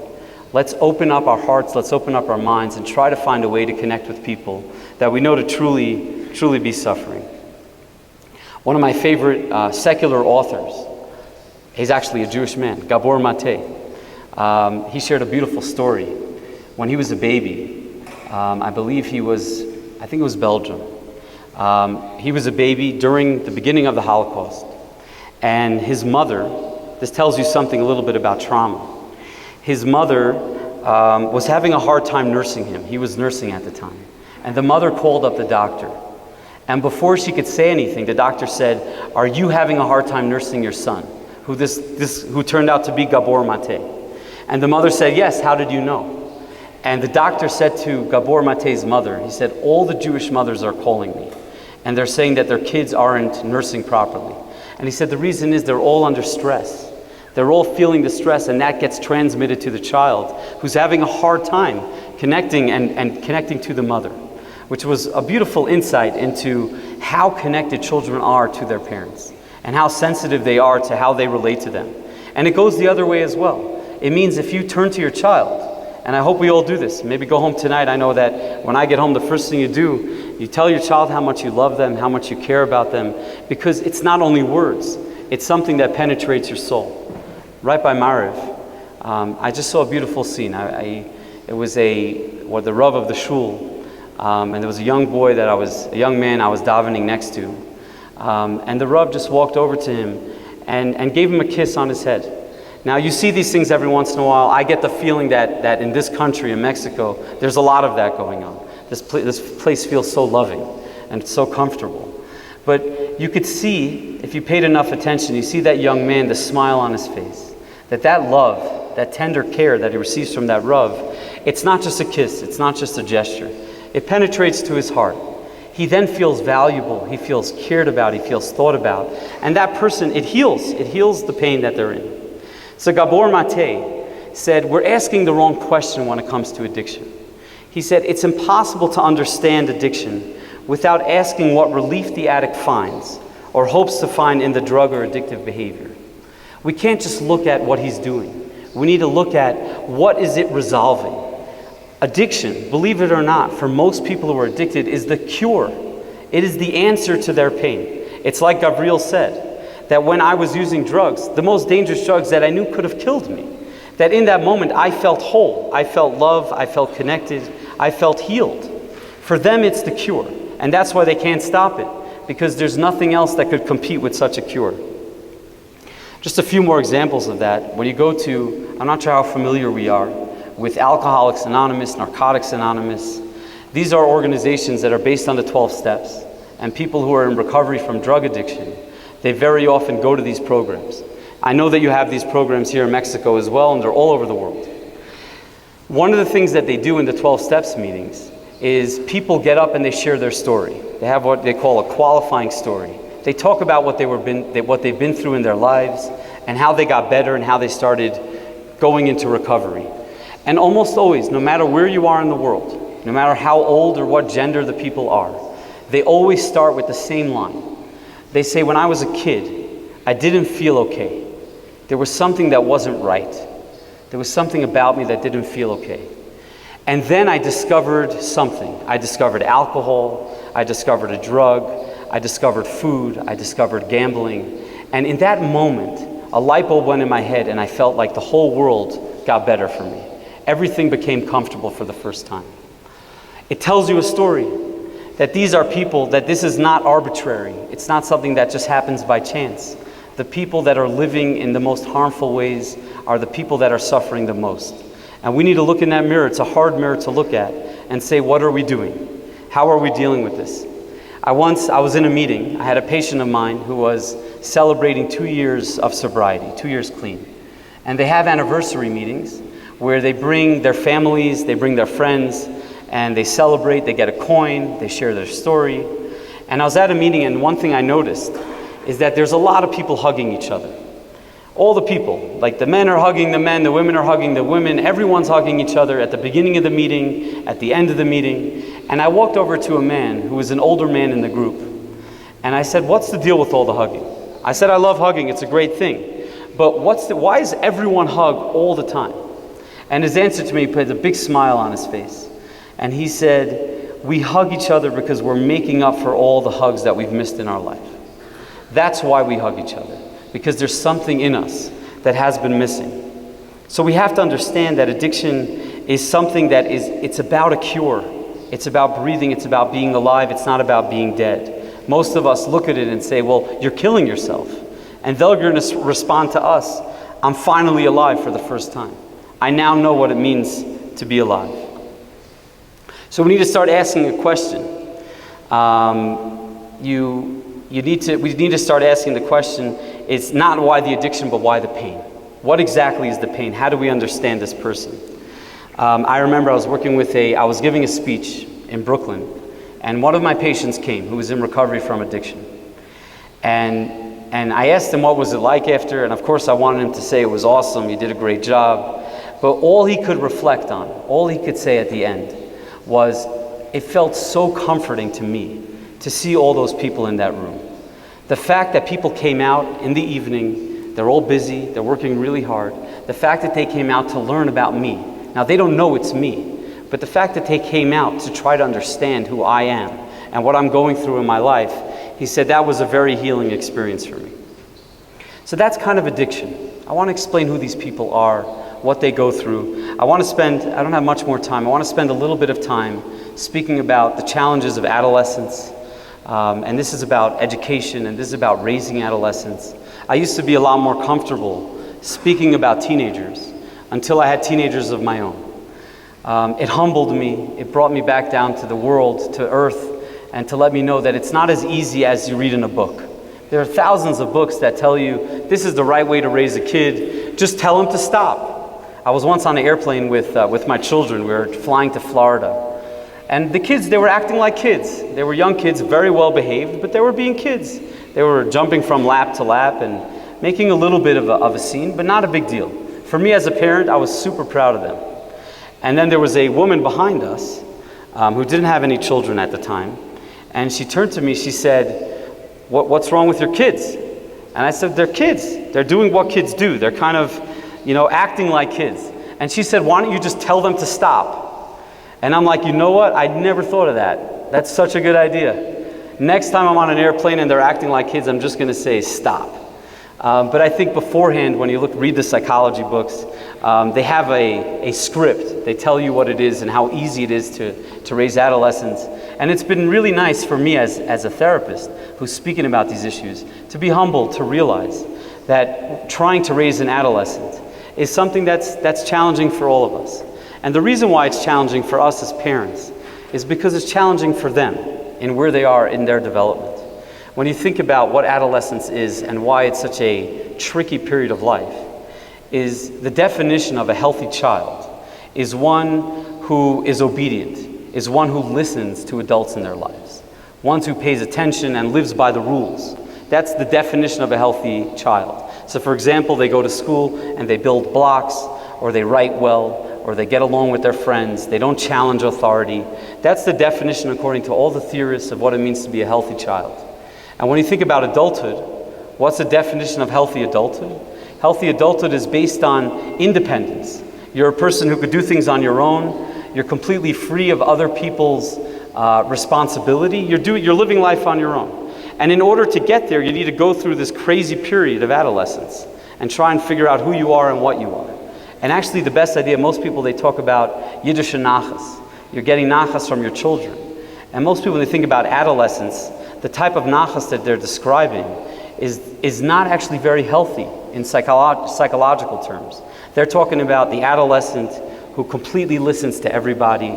let's open up our hearts, let's open up our minds, and try to find a way to connect with people that we know to truly be suffering. One of my favorite secular authors, he's actually a Jewish man, Gabor Mate. He shared a beautiful story. When he was a baby, I think it was Belgium. He was a baby during the beginning of the Holocaust. And his mother, this tells you something a little bit about trauma. His mother was having a hard time nursing him. He was nursing at the time. And the mother called up the doctor. And before she could say anything, the doctor said, are you having a hard time nursing your son? Who turned out to be Gabor Mate. And the mother said, yes, how did you know? And the doctor said to Gabor Mate's mother, he said, all the Jewish mothers are calling me. And they're saying that their kids aren't nursing properly. And he said the reason is they're all under stress. They're all feeling the stress, and that gets transmitted to the child, who's having a hard time connecting and connecting to the mother, which was a beautiful insight into how connected children are to their parents and how sensitive they are to how they relate to them. And it goes the other way as well. It means if you turn to your child, and I hope we all do this, maybe go home tonight. I know that when I get home, the first thing you do, you tell your child how much you love them, how much you care about them, because it's not only words, it's something that penetrates your soul. Right by Mariv, I just saw a beautiful scene. It was the Rav of the shul, and there was a young man I was davening next to, and the Rav just walked over to him and gave him a kiss on his head. Now you see these things every once in a while. I get the feeling that in this country, in Mexico, there's a lot of that going on. This place feels so loving and so comfortable. But you could see, if you paid enough attention, you see that young man, the smile on his face. That love, that tender care that he receives from that Rav, it's not just a kiss, it's not just a gesture. It penetrates to his heart. He then feels valuable, he feels cared about, he feels thought about. And that person, it heals the pain that they're in. So Gabor Mate said, we're asking the wrong question when it comes to addiction. He said, it's impossible to understand addiction without asking what relief the addict finds or hopes to find in the drug or addictive behavior. We can't just look at what he's doing. We need to look at what is it resolving. Addiction, believe it or not, for most people who are addicted is the cure. It is the answer to their pain. It's like Gabriel said, that when I was using drugs, the most dangerous drugs that I knew could have killed me, that in that moment I felt whole, I felt love, I felt connected, I felt healed. For them it's the cure, and that's why they can't stop it, because there's nothing else that could compete with such a cure. Just a few more examples of that. When you go to, I'm not sure how familiar we are with Alcoholics Anonymous, Narcotics Anonymous. These are organizations that are based on the 12 steps. And people who are in recovery from drug addiction, they very often go to these programs. I know that you have these programs here in Mexico as well, and they're all over the world. One of the things that they do in the 12 steps meetings is people get up and they share their story. They have what they call a qualifying story. They talk about what they've been through in their lives and how they got better and how they started going into recovery. And almost always, no matter where you are in the world, no matter how old or what gender the people are, they always start with the same line. They say, when I was a kid, I didn't feel okay. There was something that wasn't right. There was something about me that didn't feel okay. And then I discovered something. I discovered alcohol, I discovered a drug, I discovered food, I discovered gambling. And in that moment, a light bulb went in my head and I felt like the whole world got better for me. Everything became comfortable for the first time. It tells you a story that these are people, that this is not arbitrary. It's not something that just happens by chance. The people that are living in the most harmful ways are the people that are suffering the most. And we need to look in that mirror. It's a hard mirror to look at and say, what are we doing? How are we dealing with this? I was in a meeting. I had a patient of mine who was celebrating 2 years of sobriety, 2 years clean. And they have anniversary meetings where they bring their families, they bring their friends, and they celebrate, they get a coin, they share their story. And I was at a meeting, and one thing I noticed is that there's a lot of people hugging each other. All the people, like the men are hugging the men, the women are hugging the women, everyone's hugging each other at the beginning of the meeting, at the end of the meeting. And I walked over to a man who was an older man in the group. And I said, what's the deal with all the hugging? I said, I love hugging, it's a great thing. But why does everyone hug all the time? And his answer to me put a big smile on his face. And he said, we hug each other because we're making up for all the hugs that we've missed in our life. That's why we hug each other, because there's something in us that has been missing. So we have to understand that addiction is something that it's about a cure. It's about breathing, it's about being alive, it's not about being dead. Most of us look at it and say, well, you're killing yourself. And they're going to respond to us, I'm finally alive for the first time. I now know what it means to be alive. So we need to start asking a question. We need to start asking the question, it's not why the addiction, but why the pain. What exactly is the pain? How do we understand this person? I remember I was giving a speech in Brooklyn, and one of my patients came who was in recovery from addiction. And and I asked him what was it like after, and of course I wanted him to say it was awesome, you did a great job. But all he could reflect on, all he could say at the end was, it felt so comforting to me to see all those people in that room. The fact that people came out in the evening, they're all busy, they're working really hard. The fact that they came out to learn about me. Now they don't know it's me, but the fact that they came out to try to understand who I am and what I'm going through in my life, he said that was a very healing experience for me. So that's kind of addiction. I want to explain who these people are, what they go through. I don't have much more time, I want to spend a little bit of time speaking about the challenges of adolescence. And this is about education, and this is about raising adolescents. I used to be a lot more comfortable speaking about teenagers until I had teenagers of my own. It humbled me, it brought me back down to the world, to earth, and to let me know that it's not as easy as you read in a book. There are thousands of books that tell you this is the right way to raise a kid, just tell him to stop. I was once on an airplane with my children. We were flying to Florida. And the kids, they were acting like kids. They were young kids, very well behaved, but they were being kids. They were jumping from lap to lap and making a little bit of a scene, but not a big deal. For me as a parent, I was super proud of them. And then there was a woman behind us who didn't have any children at the time. And she turned to me, she said, what's wrong with your kids? And I said, they're kids. They're doing what kids do. They're kind of, acting like kids. And she said, why don't you just tell them to stop? And I'm like, you know what? I never thought of that. That's such a good idea. Next time I'm on an airplane and they're acting like kids, I'm just going to say stop. But I think beforehand, when you read the psychology books, they have a script. They tell you what it is and how easy it is to raise adolescents. And it's been really nice for me as a therapist who's speaking about these issues to be humbled, to realize that trying to raise an adolescent is something that's challenging for all of us. And the reason why it's challenging for us as parents is because it's challenging for them in where they are in their development. When you think about what adolescence is and why it's such a tricky period of life, is the definition of a healthy child is one who is obedient, is one who listens to adults in their lives, one who pays attention and lives by the rules. That's the definition of a healthy child. So for example, they go to school and they build blocks, or they write well, or they get along with their friends, they don't challenge authority. That's the definition according to all the theorists of what it means to be a healthy child. And when you think about adulthood, what's the definition of healthy adulthood? Healthy adulthood is based on independence. You're a person who could do things on your own, you're completely free of other people's responsibility, you're living life on your own. And in order to get there, you need to go through this crazy period of adolescence and try and figure out who you are and what you are. And actually the best idea, most people, they talk about Yiddish nachas. You're getting nachas from your children. And most people, when they think about adolescence, the type of nachas that they're describing is not actually very healthy in psychological terms. They're talking about the adolescent who completely listens to everybody,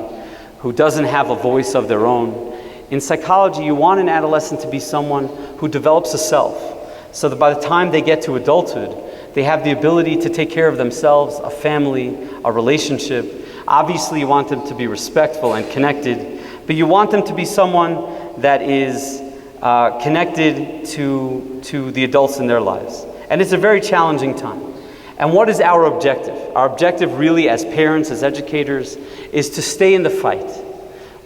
who doesn't have a voice of their own. In psychology, you want an adolescent to be someone who develops a self, so that by the time they get to adulthood, they have the ability to take care of themselves, a family, a relationship. Obviously, you want them to be respectful and connected, but you want them to be someone that is connected to the adults in their lives. And it's a very challenging time. And what is our objective? Our objective really as parents, as educators, is to stay in the fight.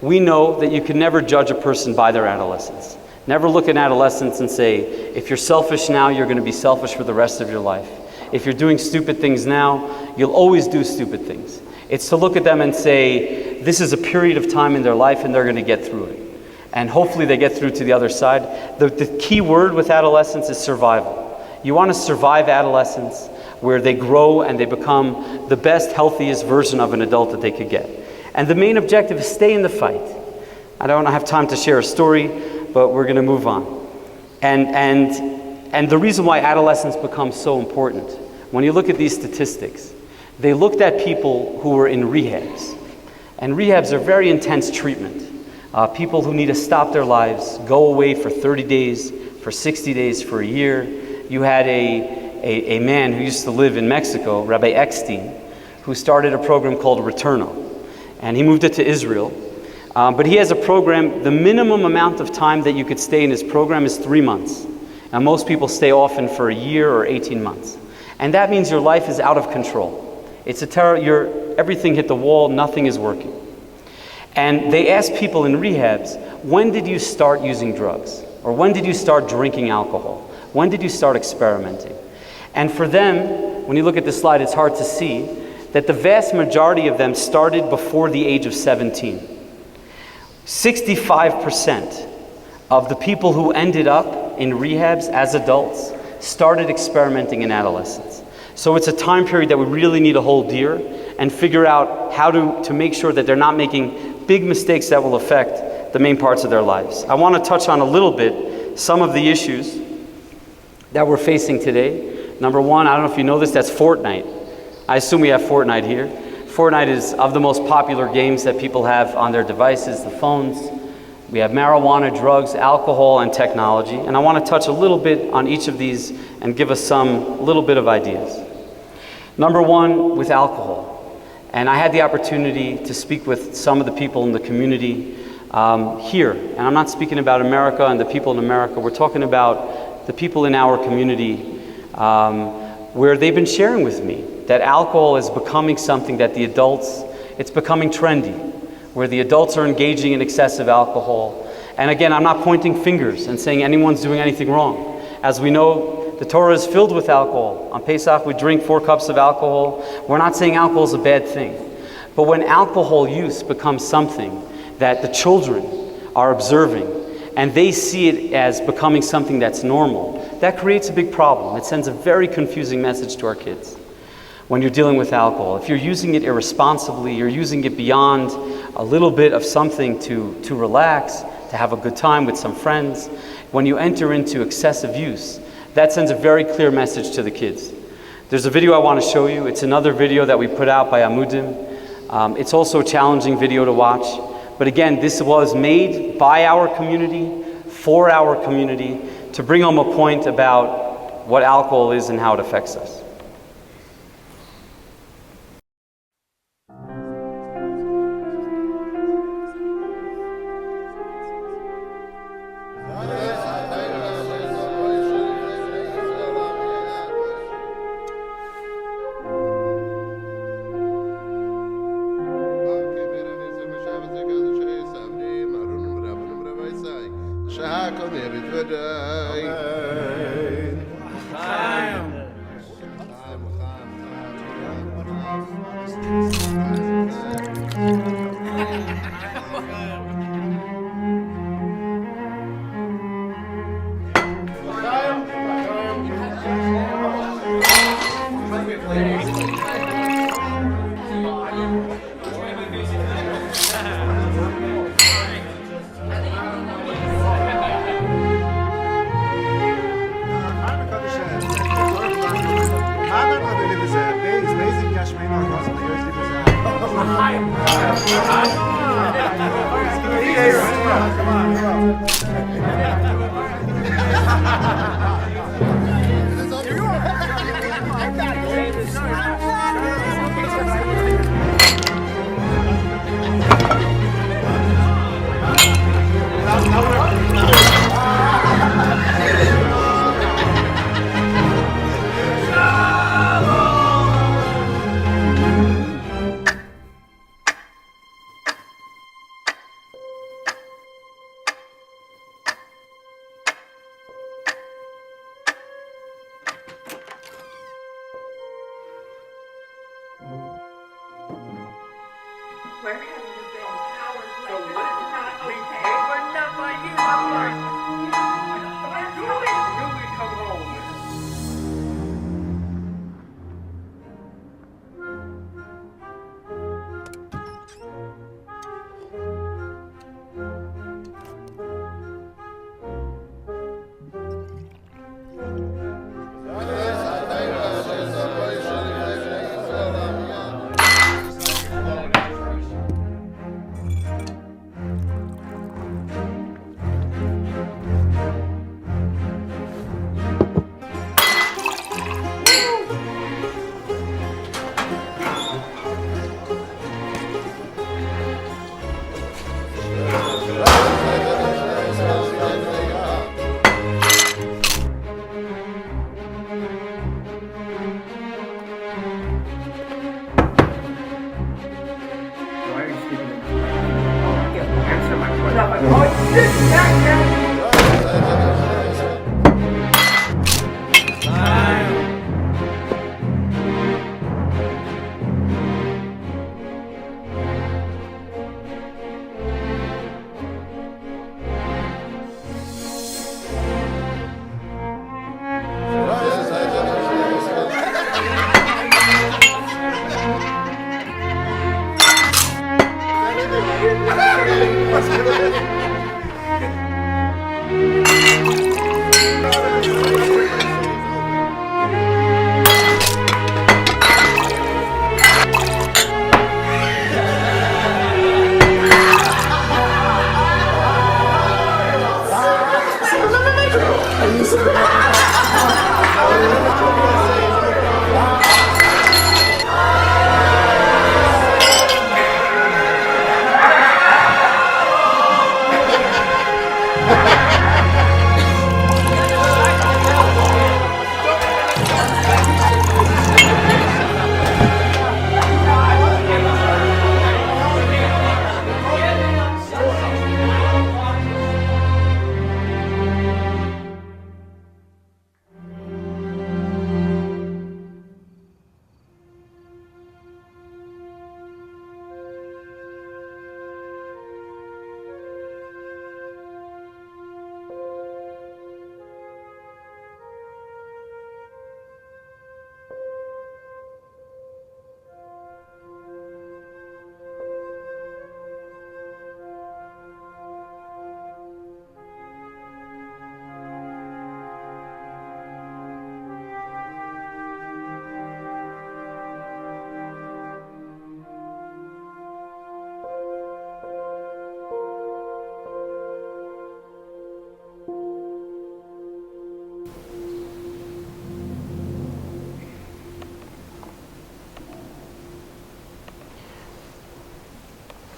We know that you can never judge a person by their adolescence. Never look at adolescents and say, if you're selfish now, you're going to be selfish for the rest of your life. If you're doing stupid things now, you'll always do stupid things. It's to look at them and say, this is a period of time in their life and they're going to get through it. And hopefully they get through to the other side. The key word with adolescence is survival. You want to survive adolescence where they grow and they become the best, healthiest version of an adult that they could get. And the main objective is stay in the fight. I don't have time to share a story, but we're going to move on. And the reason why adolescence becomes so important, when you look at these statistics, they looked at people who were in rehabs. And rehabs are very intense treatment. People who need to stop their lives, go away for 30 days, for 60 days, for a year. You had a man who used to live in Mexico, Rabbi Eckstein, who started a program called Returno. And he moved it to Israel. But he has a program, the minimum amount of time that you could stay in his program is 3 months. Now, most people stay often for a year or 18 months. And that means your life is out of control. It's a everything hit the wall, nothing is working. And they ask people in rehabs, when did you start using drugs? Or when did you start drinking alcohol? When did you start experimenting? And for them, when you look at this slide, it's hard to see that the vast majority of them started before the age of 17. 65% of the people who ended up in rehabs as adults started experimenting in adolescence. So it's a time period that we really need to hold dear and figure out how to make sure that they're not making big mistakes that will affect the main parts of their lives. I want to touch on a little bit some of the issues that we're facing today. Number one, I don't know if you know this, that's Fortnite. I assume we have Fortnite here. Fortnite is of the most popular games that people have on their devices, the phones. We have marijuana, drugs, alcohol, and technology. And I want to touch a little bit on each of these and give us some little bit of ideas. Number one, with alcohol. And I had the opportunity to speak with some of the people in the community here. And I'm not speaking about America and the people in America. We're talking about the people in our community where they've been sharing with me that alcohol is becoming something that the adults, it's becoming trendy, where the adults are engaging in excessive alcohol. And again, I'm not pointing fingers and saying anyone's doing anything wrong. As we know, the Torah is filled with alcohol. On Pesach, we drink 4 cups of alcohol. We're not saying alcohol is a bad thing. But when alcohol use becomes something that the children are observing and they see it as becoming something that's normal, that creates a big problem. It sends a very confusing message to our kids when you're dealing with alcohol. If you're using it irresponsibly, you're using it beyond a little bit of something to relax, to have a good time with some friends, when you enter into excessive use, that sends a very clear message to the kids. There's a video I want to show you. It's another video that we put out by Amudim. It's also a challenging video to watch. But again, this was made by our community, for our community, to bring home a point about what alcohol is and how it affects us. Where have you been? Hours later. This is not okay. We're not by you. Where's Julie? Julie, come home.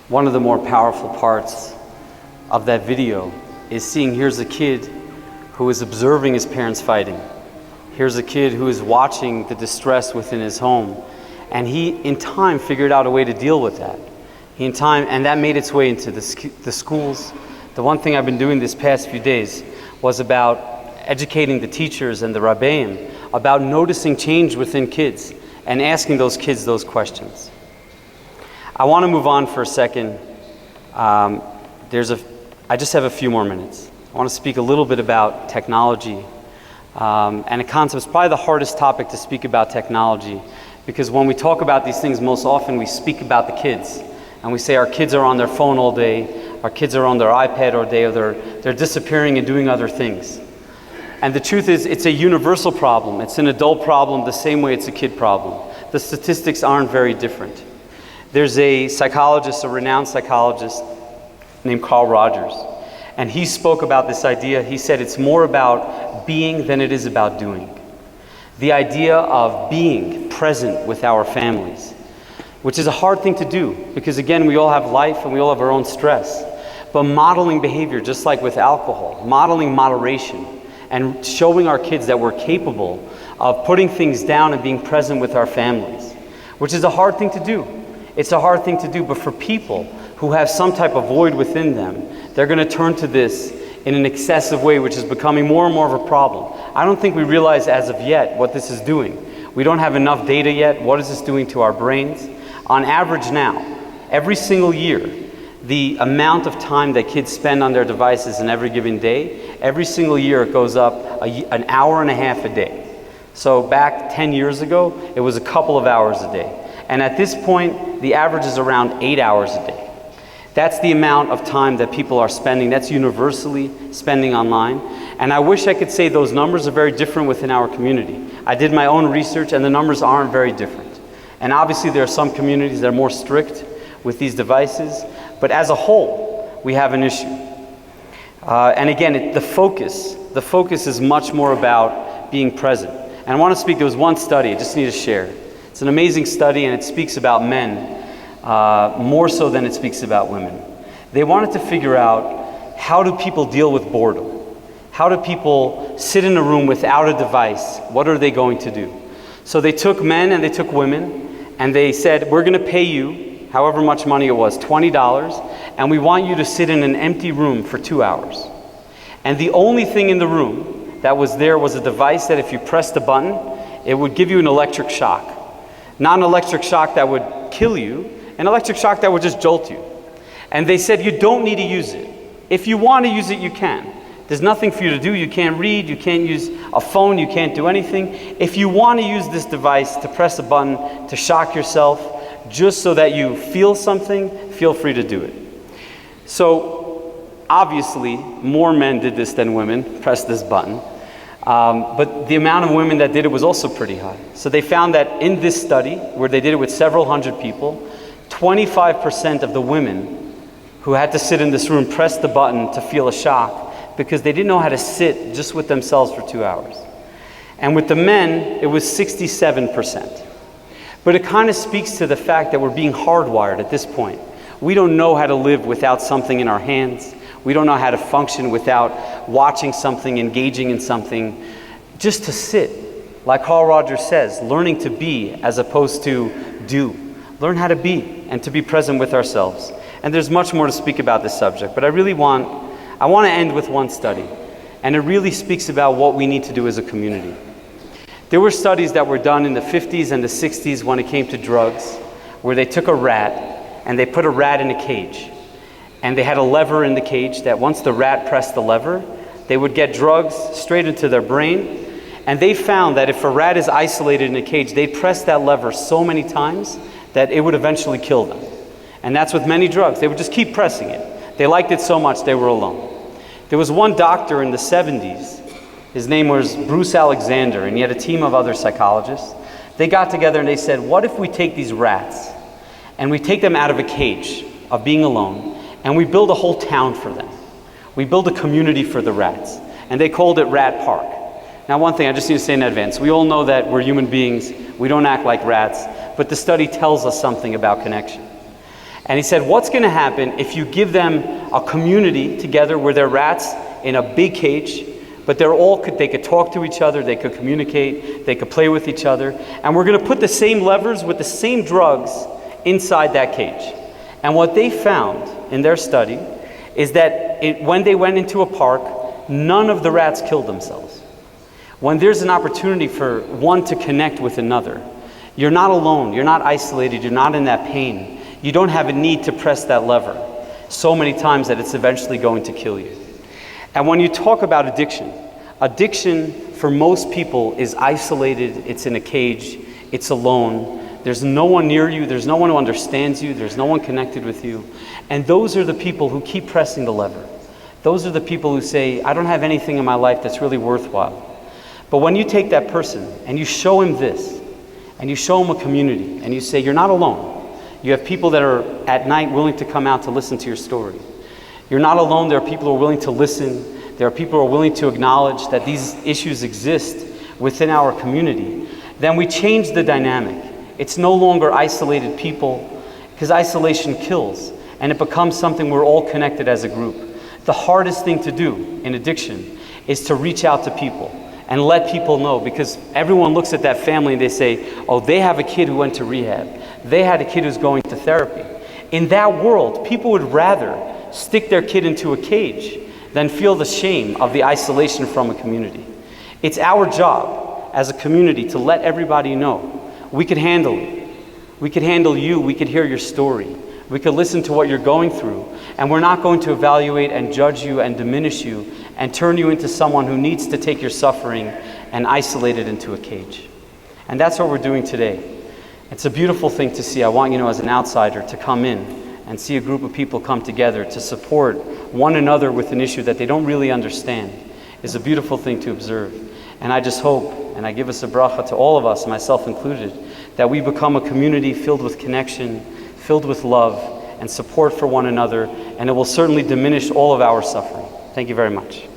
One of the more powerful parts of that video is seeing here's a kid who is observing his parents fighting. Here's a kid who is watching the distress within his home. And he, in time, figured out a way to deal with that. And that made its way into the schools. The one thing I've been doing this past few days was about educating the teachers and the rabbeim about noticing change within kids and asking those kids those questions. I want to move on for a second. I just have a few more minutes. I want to speak a little bit about technology and a concept. It's probably the hardest topic to speak about technology, because when we talk about these things, most often we speak about the kids. And we say our kids are on their phone all day, our kids are on their iPad all day, or they're disappearing and doing other things. And the truth is, it's a universal problem. It's an adult problem the same way it's a kid problem. The statistics aren't very different. There's a psychologist, a renowned psychologist named Carl Rogers, and he spoke about this idea. He said it's more about being than it is about doing. The idea of being present with our families, which is a hard thing to do, because again, we all have life and we all have our own stress. But modeling behavior, just like with alcohol, modeling moderation, and showing our kids that we're capable of putting things down and being present with our families, which is a hard thing to do. It's a hard thing to do, but for people who have some type of void within them, they're going to turn to this in an excessive way, which is becoming more and more of a problem. I don't think we realize as of yet what this is doing. We don't have enough data yet. What is this doing to our brains? On average now, every single year, the amount of time that kids spend on their devices in every given day, every single year it goes up an hour and a half a day. So back 10 years ago, it was a couple of hours a day. And at this point, the average is around 8 hours a day. That's the amount of time that people are spending. That's universally spending online. And I wish I could say those numbers are very different within our community. I did my own research and the numbers aren't very different. And obviously there are some communities that are more strict with these devices, but as a whole, we have an issue. And again, the focus is much more about being present. And I want to speak, there was one study I just need to share. It's an amazing study, and it speaks about men more so than it speaks about women. They wanted to figure out, how do people deal with boredom? How do people sit in a room without a device? What are they going to do? So they took men and they took women, and they said, we're going to pay you however much money it was, $20, and we want you to sit in an empty room for 2 hours. And the only thing in the room that was there was a device that if you pressed a button, it would give you an electric shock. Not an electric shock that would kill you, an electric shock that would just jolt you. And they said you don't need to use it. If you want to use it, you can. There's nothing for you to do. You can't read, you can't use a phone, you can't do anything. If you want to use this device to press a button to shock yourself, just so that you feel something, feel free to do it. So obviously, more men did this than women, pressed this button. But the amount of women that did it was also pretty high. So they found that in this study, where they did it with several hundred people, 25% of the women who had to sit in this room pressed the button to feel a shock. because they didn't know how to sit just with themselves for 2 hours. And with the men, it was 67%. But it kind of speaks to the fact that we're being hardwired at this point. We don't know how to live without something in our hands. We don't know how to function without watching something, engaging in something, just to sit. Like Carl Rogers says, learning to be as opposed to do. Learn how to be and to be present with ourselves. And there's much more to speak about this subject, but I want to end with one study. And it really speaks about what we need to do as a community. There were studies that were done in the 50s and the 60s when it came to drugs, where they took a rat and they put a rat in a cage. And they had a lever in the cage that once the rat pressed the lever, they would get drugs straight into their brain. And they found that if a rat is isolated in a cage, they'd press that lever so many times that it would eventually kill them. And that's with many drugs. They would just keep pressing it. They liked it so much they were alone. There was one doctor in the 70s. His name was Bruce Alexander, and he had a team of other psychologists. They got together and they said, what if we take these rats and we take them out of a cage of being alone and we build a whole town for them? We build a community for the rats. And they called it Rat Park. Now, one thing I just need to say in advance, we all know that we're human beings, we don't act like rats, but the study tells us something about connection. And he said, what's going to happen if you give them a community together where they're rats in a big cage, but they could talk to each other, they could communicate, they could play with each other, and we're going to put the same levers with the same drugs inside that cage. And what they found in their study is that when they went into a park, none of the rats killed themselves. When there's an opportunity for one to connect with another, you're not alone, you're not isolated, you're not in that pain. You don't have a need to press that lever so many times that it's eventually going to kill you. And when you talk about addiction for most people is isolated, it's in a cage, it's alone. There's no one near you, there's no one who understands you, there's no one connected with you. And those are the people who keep pressing the lever. Those are the people who say, I don't have anything in my life that's really worthwhile. But when you take that person and you show him this, and you show him a community, and you say, you're not alone. You have people that are at night willing to come out to listen to your story. You're not alone. There are people who are willing to listen. There are people who are willing to acknowledge that these issues exist within our community. Then we change the dynamic. It's no longer isolated people, because isolation kills, and it becomes something we're all connected as a group. The hardest thing to do in addiction is to reach out to people and let people know, because everyone looks at that family and they say, oh, they have a kid who went to rehab. They had a kid who's going to therapy. In that world, people would rather stick their kid into a cage than feel the shame of the isolation from a community. It's our job as a community to let everybody know we could handle it. We could handle you. We could hear your story. We could listen to what you're going through. And we're not going to evaluate and judge you and diminish you and turn you into someone who needs to take your suffering and isolate it into a cage. And that's what we're doing today. It's a beautiful thing to see. I want you, as an outsider, to come in and see a group of people come together to support one another with an issue that they don't really understand. Is a beautiful thing to observe. And I just hope, and I give us a bracha to all of us, myself included, that we become a community filled with connection, filled with love and support for one another, and it will certainly diminish all of our suffering. Thank you very much.